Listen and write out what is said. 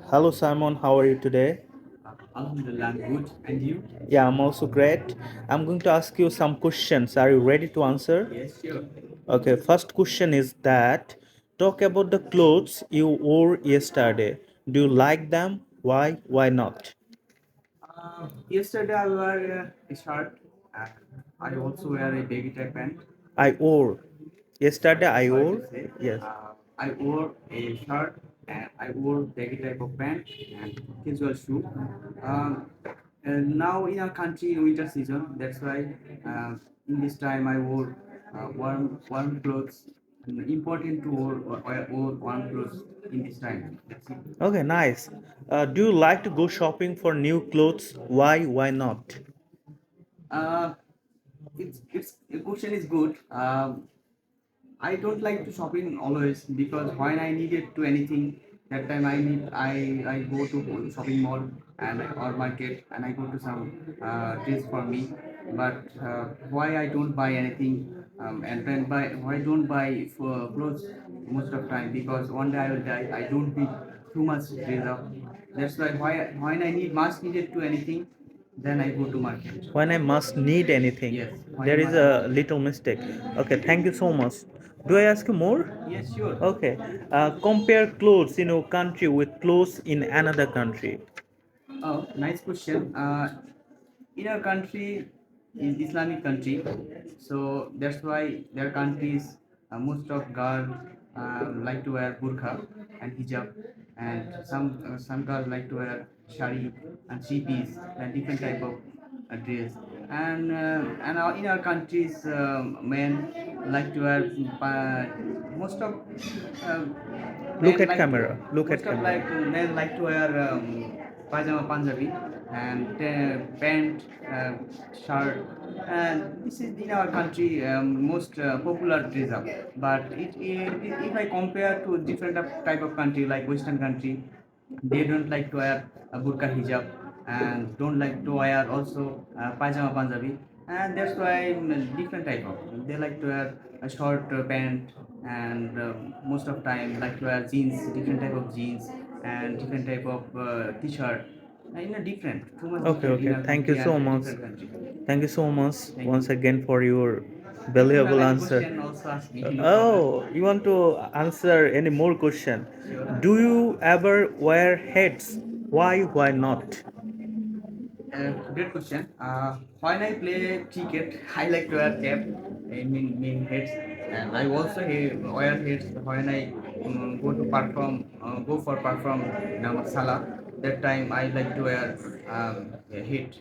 Hello Simon, how are you today? Alhamdulillah, I'm good. And you? Yeah, I'm also great. I'm going to ask you some questions. Are you ready to answer? Yes, sure. Okay, first question is that talk about the clothes you wore yesterday. Do you like them? Why? Why not? Yesterday I wore a shirt and I also wear a baggy type pant. I wore. Yesterday I Sorry wore. to say, Yes. I wore a shirt and I wore baggy type of pant and casual shoe. And now in our country in winter season, that's why in this time I wore warm clothes. And important to wear warm clothes in this time. That's it. Okay, nice. Do you like to go shopping for new clothes? Why? Why not? Uh, it's the question is good. I don't like to shopping always because when I needed to anything, that time I go to shopping mall and or market and I go to some dress for me. But why I don't buy anything and then buy why don't buy for clothes most of time because one day I will die. I don't need too much dress up. That's why when I need much needed to anything, then I go to market. When I must need anything. Yes, when I There is must need a anything. little mistake. Okay, thank you so much. Do I ask you more? Yes, sure. Okay. Compare clothes in your country with clothes in another country. Oh, nice question. In our country is Islamic country, so that's why their countries most of girls like to wear burqa and hijab, and some girls like to wear shari and three piece and different type of dress. And in our countries, men like to wear most of uh, Look men at like to camera. Look at most of like camera. men like to wear pajama punjabi and pant shirt and this is in our country most popular dress up but if I compare to different type of country like western country they don't like to wear a burqa hijab and don't like to wear also pajama punjabi and that's why different type of they like to wear a short pant and most of time like to wear jeans different type of jeans and different type of t-shirt different too much Okay, different in okay. our Thank you country so and much. different country. Thank you so much Thank once you. again for your If you have valuable any answer. question also ask me no problem. Oh, you want to answer any more question? Sure. Do you ever wear hats? Why? Why not? Great question. When I play cricket, I like to wear cap in heads, and I also wear heads when I go for perform in our sala. That time I like to wear a hat.